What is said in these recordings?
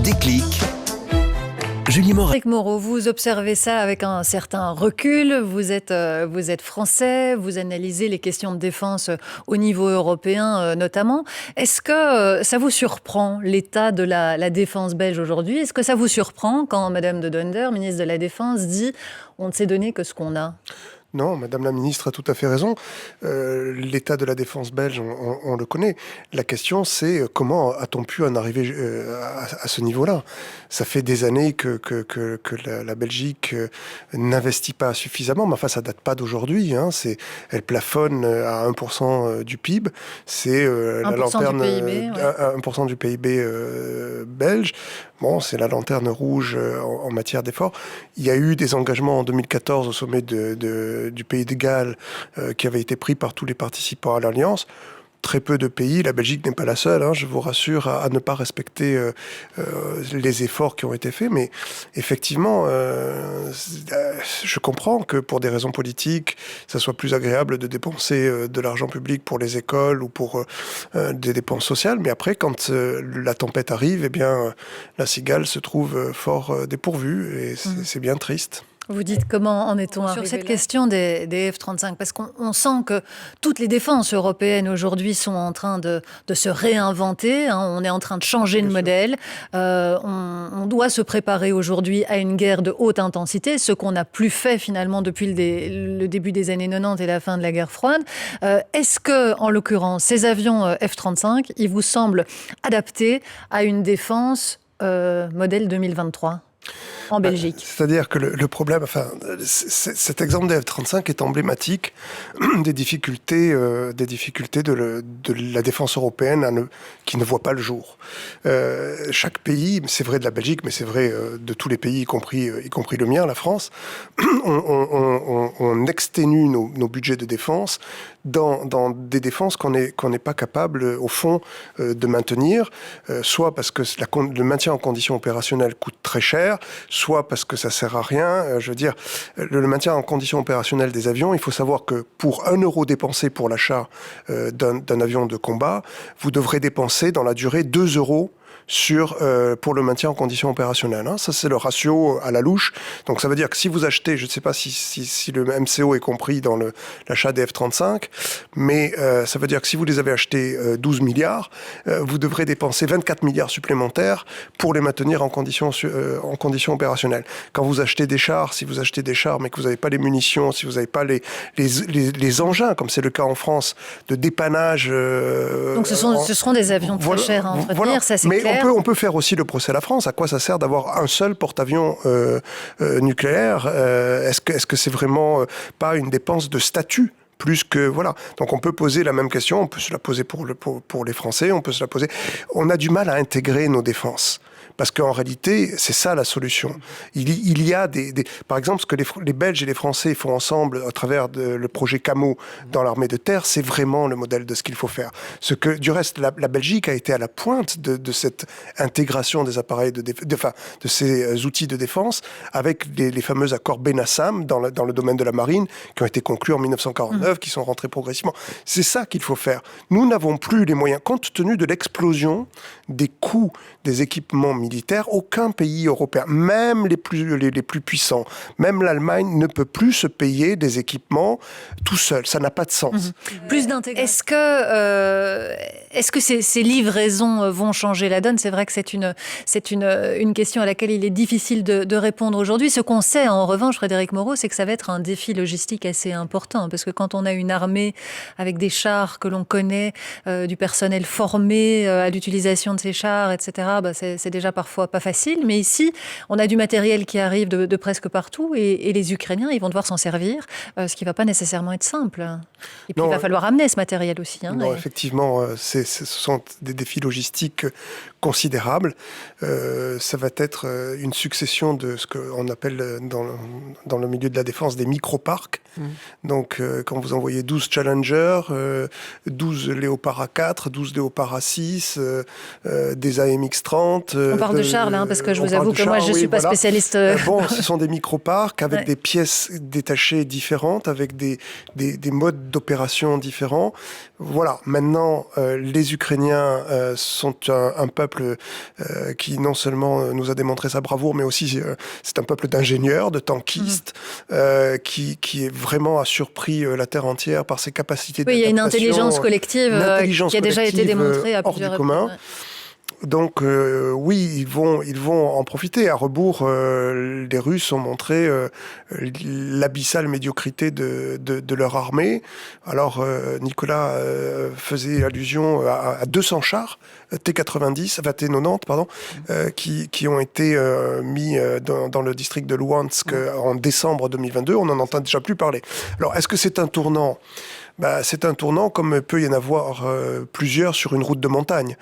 Déclic. Julie Moret. Éric Moreau, vous observez ça avec un certain recul. Vous êtes français, vous analysez les questions de défense au niveau européen notamment. Est-ce que ça vous surprend, l'état de la défense belge aujourd'hui? Est-ce que ça vous surprend quand Madame de Donder, ministre de la Défense, dit « on ne s'est donné que ce qu'on a » ? Non, Madame la Ministre a tout à fait raison. L'état de la défense belge, on le connaît. La question, c'est comment a-t-on pu en arriver à ce niveau-là ? Ça fait des années que la Belgique n'investit pas suffisamment, mais enfin, ça date pas d'aujourd'hui. Elle plafonne à 1% du PIB. C'est la lanterne... Du PIB, ouais. 1% du PIB belge. Bon, c'est la lanterne rouge en matière d'efforts. Il y a eu des engagements en 2014 au sommet du Pays de Galles qui avaient été pris par tous les participants à l'Alliance. Très peu de pays, la Belgique n'est pas la seule, je vous rassure, à ne pas respecter les efforts qui ont été faits. Mais effectivement, je comprends que pour des raisons politiques, ça soit plus agréable de dépenser de l'argent public pour les écoles ou pour des dépenses sociales. Mais après, quand la tempête arrive, la cigale se trouve fort dépourvue et c'est bien triste. Vous dites comment en est-on arrivé sur cette question des F-35 ? Parce qu'on sent que toutes les défenses européennes aujourd'hui sont en train de se réinventer. On est en train de changer de modèle. On doit se préparer aujourd'hui à une guerre de haute intensité, ce qu'on n'a plus fait finalement depuis le début des années 90 et la fin de la guerre froide. Est-ce que, en l'occurrence, ces avions F-35, ils vous semblent adaptés à une défense modèle 2023 ? En Belgique. C'est-à-dire que le problème, cet exemple des F-35 est emblématique des difficultés de la défense européenne qui ne voit pas le jour. Chaque pays, c'est vrai de la Belgique, mais c'est vrai de tous les pays, y compris le mien, la France, on exténue nos budgets de défense dans des défenses qu'on n'est pas capable, au fond, de maintenir, soit parce que le maintien en conditions opérationnelles coûte très cher, soit parce que ça sert à rien. Le maintien en conditions opérationnelles des avions, il faut savoir que pour 1 euro dépensé pour l'achat d'un avion de combat, vous devrez dépenser dans la durée 2 euros pour le maintien en conditions opérationnelles. Ça, c'est le ratio à la louche. Donc, ça veut dire que si vous achetez, je ne sais pas si le MCO est compris dans l'achat des F-35, mais ça veut dire que si vous les avez achetés 12 milliards, vous devrez dépenser 24 milliards supplémentaires pour les maintenir en conditions opérationnelles. Quand vous achetez des chars, si vous achetez des chars, mais que vous n'avez pas les munitions, si vous n'avez pas les engins, comme c'est le cas en France, de dépannage... Donc, ce seront des avions très chers à entretenir, ça c'est clair. On peut faire aussi le procès à la France. À quoi ça sert d'avoir un seul porte-avions nucléaire ? Est-ce que c'est vraiment pas une dépense de statut ? Plus que, voilà. Donc, on peut poser la même question. On peut se la poser pour les Français. On peut se la poser. On a du mal à intégrer nos défenses. Parce qu'en réalité, c'est ça la solution. Il y a par exemple, ce que les Belges et les Français font ensemble à travers le projet Camo dans l'armée de terre, c'est vraiment le modèle de ce qu'il faut faire. Du reste, la Belgique a été à la pointe de cette intégration des appareils de ces outils de défense avec les fameux accords Benassam dans le domaine de la marine qui ont été conclus en 1949, qui sont rentrés progressivement. C'est ça qu'il faut faire. Nous n'avons plus les moyens, compte tenu de l'explosion des coûts des équipements militaires, aucun pays européen, même les plus puissants, même l'Allemagne ne peut plus se payer des équipements tout seul. Ça n'a pas de sens. Plus d'intégration. Est-ce que ces livraisons vont changer la donne ? C'est vrai que c'est une question à laquelle il est difficile de répondre aujourd'hui. Ce qu'on sait, en revanche, Frédéric Moreau, c'est que ça va être un défi logistique assez important. Parce que quand on a une armée avec des chars que l'on connaît, du personnel formé à l'utilisation de ces chars, etc., c'est déjà parfois pas facile. Mais ici, on a du matériel qui arrive de presque partout et les Ukrainiens, ils vont devoir s'en servir, ce qui va pas nécessairement être simple. Et puis, il va falloir amener ce matériel aussi. Effectivement, ce sont des défis logistiques considérables. Ça va être une succession de ce qu'on appelle dans le milieu de la défense des micro-parcs. Donc, quand vous envoyez 12 Challenger, 12 Léopard A4, 12 Léopard A6, des AMX-30... On parle de chars, là, parce que je vous avoue que moi, je ne suis pas spécialiste. Ce sont des micro-parcs avec des pièces détachées différentes, avec des modes d'opération différents. Voilà, maintenant, les Ukrainiens sont un peuple peuple qui non seulement nous a démontré sa bravoure, mais aussi c'est un peuple d'ingénieurs, de tankistes, qui vraiment a surpris la terre entière par ses capacités d'adaptation. Oui, il y a une intelligence collective qui a déjà été démontrée à plusieurs reprises. Donc oui, ils vont en profiter. À rebours, les Russes ont montré l'abyssale médiocrité de leur armée. Alors Nicolas faisait allusion à 200 chars T-90, enfin T-90, pardon, qui ont été mis dans le district de Luhansk en décembre 2022. On n'en entend déjà plus parler. Alors est-ce que c'est un tournant ? C'est un tournant comme peut y en avoir plusieurs sur une route de montagne.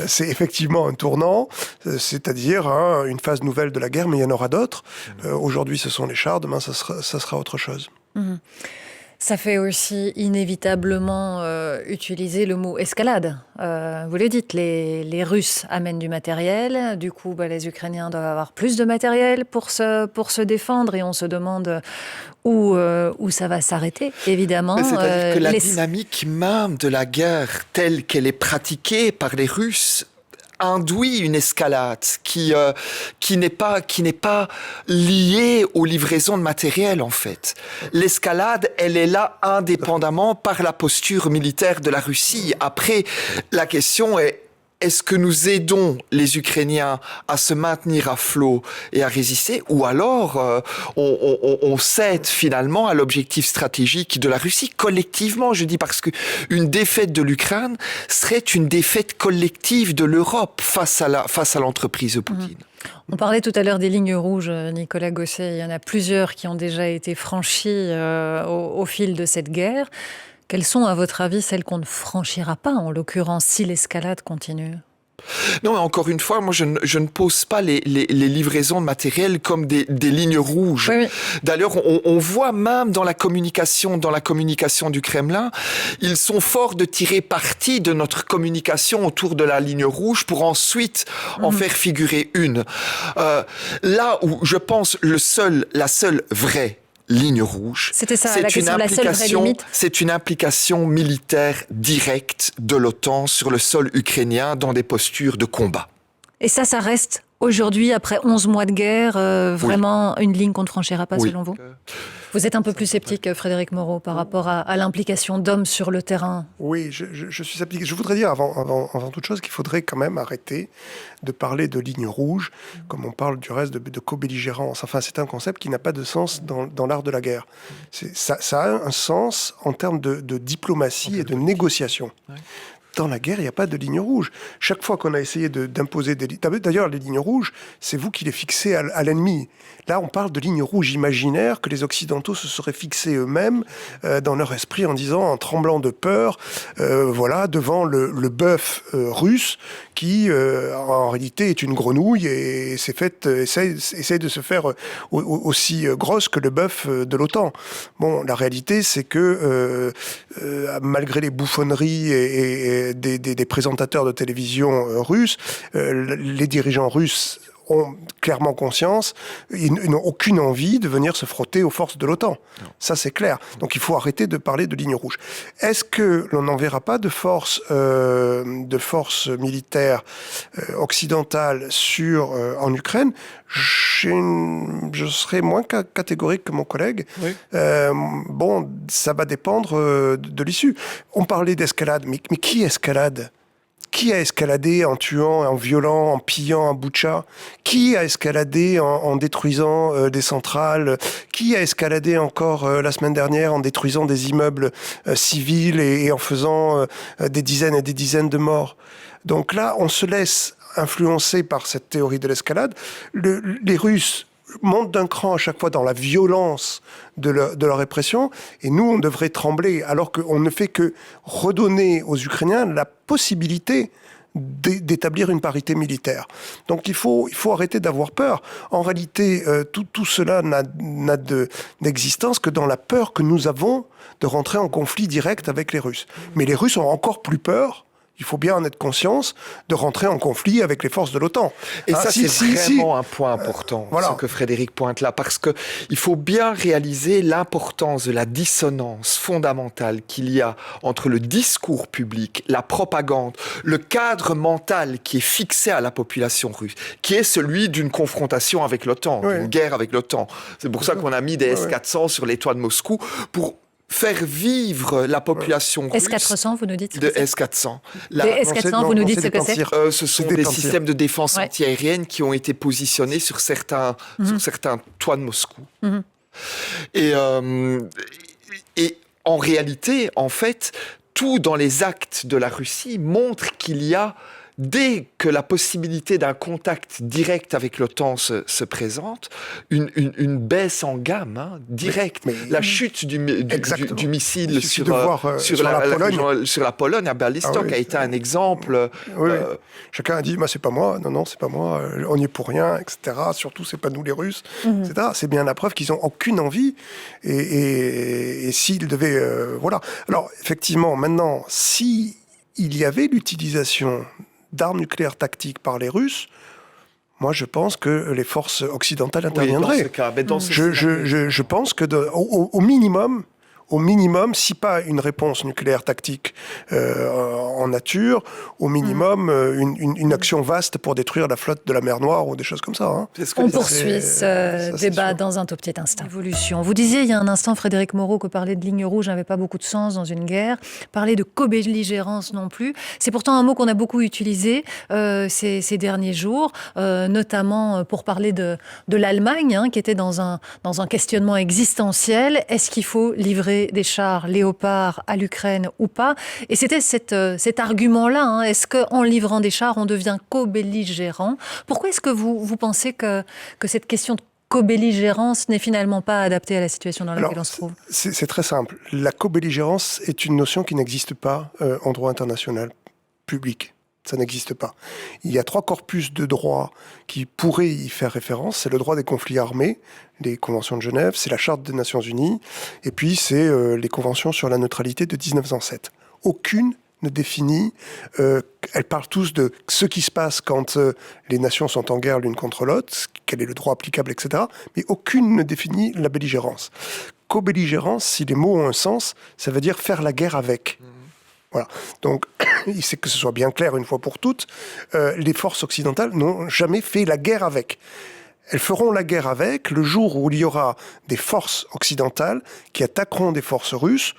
C'est effectivement un tournant, c'est-à-dire une phase nouvelle de la guerre, mais il y en aura d'autres. Aujourd'hui, ce sont les chars, demain, ça sera autre chose. Ça fait aussi inévitablement utiliser le mot escalade. Vous le dites, les Russes amènent du matériel, du coup les Ukrainiens doivent avoir plus de matériel pour se défendre et on se demande où ça va s'arrêter, évidemment. C'est-à-dire que la dynamique même de la guerre telle qu'elle est pratiquée par les Russes induit une escalade qui n'est pas liée aux livraisons de matériel, en fait. L'escalade, elle est là indépendamment par la posture militaire de la Russie. Après, la question est-ce que nous aidons les Ukrainiens à se maintenir à flot et à résister, ou alors on cède finalement à l'objectif stratégique de la Russie collectivement, je dis, parce que une défaite de l'Ukraine serait une défaite collective de l'Europe face à l'entreprise de Poutine. On parlait tout à l'heure des lignes rouges, Nicolas Gosset. Il y en a plusieurs qui ont déjà été franchies au fil de cette guerre. Quelles sont, à votre avis, celles qu'on ne franchira pas, en l'occurrence, si l'escalade continue ? Non, encore une fois, moi, je ne pose pas les livraisons de matériel comme des lignes rouges. Oui. D'ailleurs, on voit même dans la communication du Kremlin, ils sont forts de tirer parti de notre communication autour de la ligne rouge pour ensuite en faire figurer une. Là où je pense la seule vraie ligne rouge. C'était ça, la seule vraie limite. C'est une implication militaire directe de l'OTAN sur le sol ukrainien dans des postures de combat. Et ça reste aujourd'hui, après 11 mois de guerre, vraiment une ligne qu'on ne franchira pas selon vous ? Vous êtes un peu plus sceptique, Frédéric Moreau, par rapport à l'implication d'hommes sur le terrain. Oui, je suis sceptique. Je voudrais dire avant toute chose qu'il faudrait quand même arrêter de parler de ligne rouge, comme on parle du reste de co-belligérance. Enfin, c'est un concept qui n'a pas de sens dans l'art de la guerre. Ça a un sens en termes de diplomatie et de négociation. Ouais. Dans la guerre, il n'y a pas de ligne rouge. Chaque fois qu'on a essayé d'imposer des lignes... D'ailleurs, les lignes rouges, c'est vous qui les fixez à l'ennemi. Là, on parle de lignes rouges imaginaires que les Occidentaux se seraient fixées eux-mêmes dans leur esprit en disant, en tremblant de peur, devant le bœuf russe qui, en réalité, est une grenouille et essaye de se faire aussi grosse que le bœuf de l'OTAN. Bon, la réalité, c'est que malgré les bouffonneries et des présentateurs de télévision russes, les dirigeants russes ont clairement conscience, ils n'ont aucune envie de venir se frotter aux forces de l'OTAN. Non. Ça, c'est clair. Donc, il faut arrêter de parler de ligne rouge. Est-ce que l'on n'enverra pas de forces militaires occidentales en Ukraine ? Je serai moins catégorique que mon collègue. Oui. Ça va dépendre de l'issue. On parlait d'escalade, mais qui escalade ? Qui a escaladé en tuant, en violant, en pillant un Boutcha ? Qui a escaladé en détruisant des centrales ? Qui a escaladé encore la semaine dernière en détruisant des immeubles civils et en faisant des dizaines et des dizaines de morts ? Donc là, on se laisse influencer par cette théorie de l'escalade. Les Russes montent d'un cran à chaque fois dans la violence de leur répression, et nous, on devrait trembler, alors qu'on ne fait que redonner aux Ukrainiens la possibilité d'établir une parité militaire. Donc il faut arrêter d'avoir peur. En réalité, tout cela n'a d'existence que dans la peur que nous avons de rentrer en conflit direct avec les Russes. Mais les Russes ont encore plus peur il faut bien en être conscience, de rentrer en conflit avec les forces de l'OTAN. Et ça, c'est vraiment un point important, ce que Frédéric pointe là, parce qu'il faut bien réaliser l'importance de la dissonance fondamentale qu'il y a entre le discours public, la propagande, le cadre mental qui est fixé à la population russe, qui est celui d'une confrontation avec l'OTAN, d'une guerre avec l'OTAN. C'est pour ça qu'on a mis des S-400 sur les toits de Moscou, pour faire vivre la population russe. S-400, vous nous dites ce de que c'est S-400. Les S-400, vous nous dites ce que c'est Ce sont des systèmes de défense antiaérienne qui ont été positionnés sur certains toits de Moscou. Et en réalité, en fait, tout dans les actes de la Russie montre qu'il y a, dès que la possibilité d'un contact direct avec l'OTAN se présente, une baisse en gamme, directe. La chute du missile sur la Pologne, à Białystok, a été un exemple. Chacun a dit, c'est pas moi, non, c'est pas moi, on y est pour rien, etc. Surtout, c'est pas nous les Russes, etc. C'est bien la preuve qu'ils n'ont aucune envie. Et s'ils devaient... voilà. Alors, effectivement, maintenant, si il y avait l'utilisation d'armes nucléaires tactiques par les Russes, moi je pense que les forces occidentales interviendraient. Je pense que au minimum, si pas une réponse nucléaire tactique en nature, au minimum une action vaste pour détruire la flotte de la mer Noire ou des choses comme ça. On poursuit ce débat dans un tout petit instant. Évolution. Vous disiez il y a un instant, Frédéric Moreau, que parler de ligne rouge n'avait pas beaucoup de sens dans une guerre. Parler de co-belligérance non plus. C'est pourtant un mot qu'on a beaucoup utilisé ces derniers jours, notamment pour parler de l'Allemagne, qui était dans un questionnement existentiel. Est-ce qu'il faut livrer des chars Léopard à l'Ukraine ou pas? Et c'était cet argument-là. Est-ce qu'en livrant des chars, on devient co-belligérant? Pourquoi est-ce que vous pensez que cette question de co-belligérance n'est finalement pas adaptée à la situation dans laquelle on se trouve? C'est très simple. La co-belligérance est une notion qui n'existe pas en droit international public. Ça n'existe pas. Il y a 3 corpus de droit qui pourraient y faire référence. C'est le droit des conflits armés, les conventions de Genève, c'est la Charte des Nations Unies, et puis c'est les conventions sur la neutralité de 1907. Aucune ne définit, elles parlent tous de ce qui se passe quand les nations sont en guerre l'une contre l'autre, quel est le droit applicable, etc. Mais aucune ne définit la belligérance. Co-belligérance, si les mots ont un sens, ça veut dire faire la guerre avec. Voilà. Donc, il sait que ce soit bien clair une fois pour toutes, les forces occidentales n'ont jamais fait la guerre avec. Elles feront la guerre avec le jour où il y aura des forces occidentales qui attaqueront des forces russes,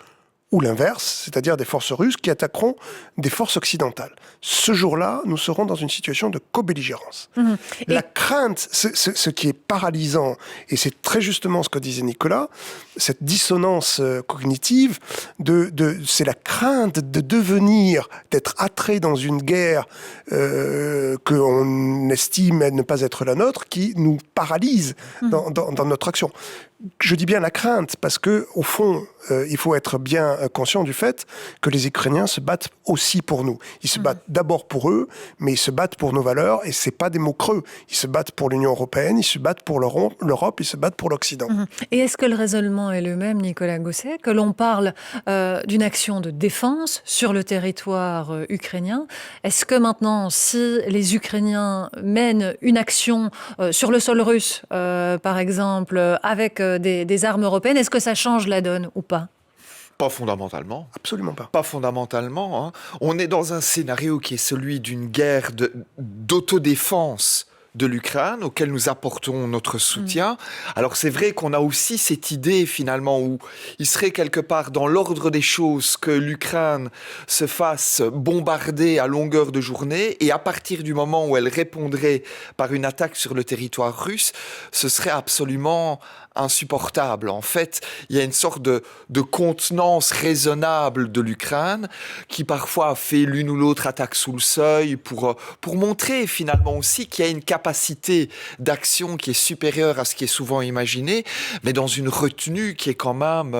ou l'inverse, c'est-à-dire des forces russes qui attaqueront des forces occidentales. Ce jour-là, nous serons dans une situation de co-belligérance. La crainte, ce qui est paralysant, et c'est très justement ce que disait Nicolas, cette dissonance cognitive, c'est la crainte de devenir, d'être attrait dans une guerre qu'on estime ne pas être la nôtre, qui nous paralyse dans notre action. Je dis bien la crainte, parce que au fond, il faut être bien conscient du fait que les Ukrainiens se battent aussi pour nous. Ils se battent d'abord pour eux, mais ils se battent pour nos valeurs, et c'est pas des mots creux. Ils se battent pour l'Union européenne, ils se battent pour l'Europe, ils se battent pour l'Occident. Et est-ce que le raisonnement est le même, Nicolas Gosset, que l'on parle d'une action de défense sur le territoire ukrainien? Est-ce que maintenant, si les Ukrainiens mènent une action sur le sol russe, par exemple, avec des armes européennes, est-ce que ça change la donne ou pas? Pas fondamentalement. Absolument pas. Pas fondamentalement. On est dans un scénario qui est celui d'une guerre d'autodéfense de l'Ukraine, auquel nous apportons notre soutien. Alors c'est vrai qu'on a aussi cette idée finalement où il serait quelque part dans l'ordre des choses que l'Ukraine se fasse bombarder à longueur de journée, et à partir du moment où elle répondrait par une attaque sur le territoire russe, ce serait absolument insupportable. En fait, il y a une sorte de contenance raisonnable de l'Ukraine qui parfois fait l'une ou l'autre attaque sous le seuil pour montrer finalement aussi qu'il y a une capacité d'action qui est supérieure à ce qui est souvent imaginé, mais dans une retenue qui est quand même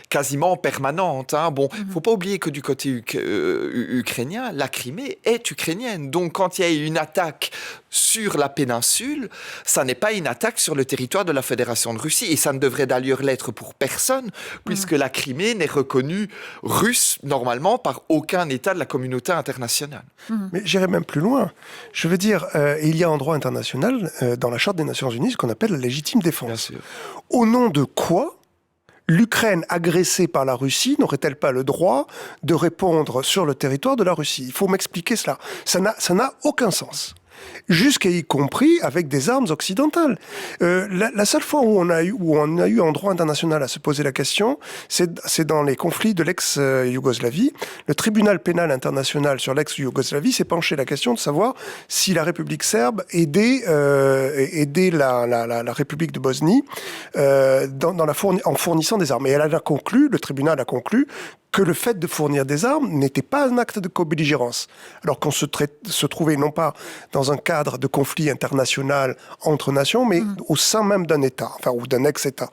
quasiment permanente. Bon, faut pas oublier que du côté ukrainien, la Crimée est ukrainienne. Donc quand il y a une attaque sur la péninsule, ça n'est pas une attaque sur le territoire de la Fédération de Russie. Et ça ne devrait d'ailleurs l'être pour personne, puisque la Crimée n'est reconnue russe, normalement, par aucun État de la communauté internationale. Mais j'irai même plus loin. Je veux dire, il y a en droit international, dans la Charte des Nations Unies, ce qu'on appelle la légitime défense. Bien sûr. Au nom de quoi l'Ukraine agressée par la Russie n'aurait-elle pas le droit de répondre sur le territoire de la Russie? Il faut m'expliquer cela. Ça n'a aucun sens. Jusqu'à y compris avec des armes occidentales. La seule fois où on a eu en droit international à se poser la question, c'est dans les conflits de l'ex-Yougoslavie. Le tribunal pénal international sur l'ex-Yougoslavie s'est penché la question de savoir si la République serbe aidait la République de Bosnie en fournissant des armes. Et le tribunal a conclu que le fait de fournir des armes n'était pas un acte de co-belligérance, alors qu'on se trouvait non pas dans un cadre de conflit international entre nations, mais au sein même d'un État, ou d'un ex-État.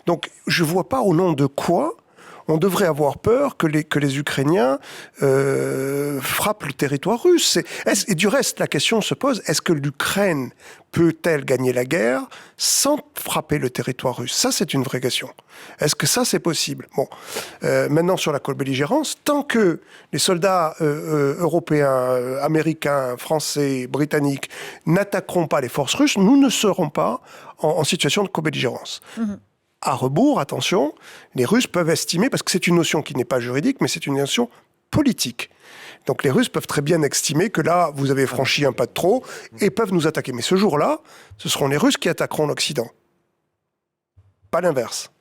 Donc je ne vois pas au nom de quoi on devrait avoir peur que les Ukrainiens frappent le territoire russe. Et du reste, la question se pose, est-ce que l'Ukraine peut-elle gagner la guerre sans frapper le territoire russe? Ça, c'est une vraie question. Est-ce que ça, c'est possible? Bon, maintenant, sur la co-belligérance, tant que les soldats européens, américains, français, britanniques n'attaqueront pas les forces russes, nous ne serons pas en situation de co-belligérance. À rebours, attention, les Russes peuvent estimer, parce que c'est une notion qui n'est pas juridique, mais c'est une notion politique. Donc les Russes peuvent très bien estimer que là, vous avez franchi un pas de trop et peuvent nous attaquer. Mais ce jour-là, ce seront les Russes qui attaqueront l'Occident. Pas l'inverse.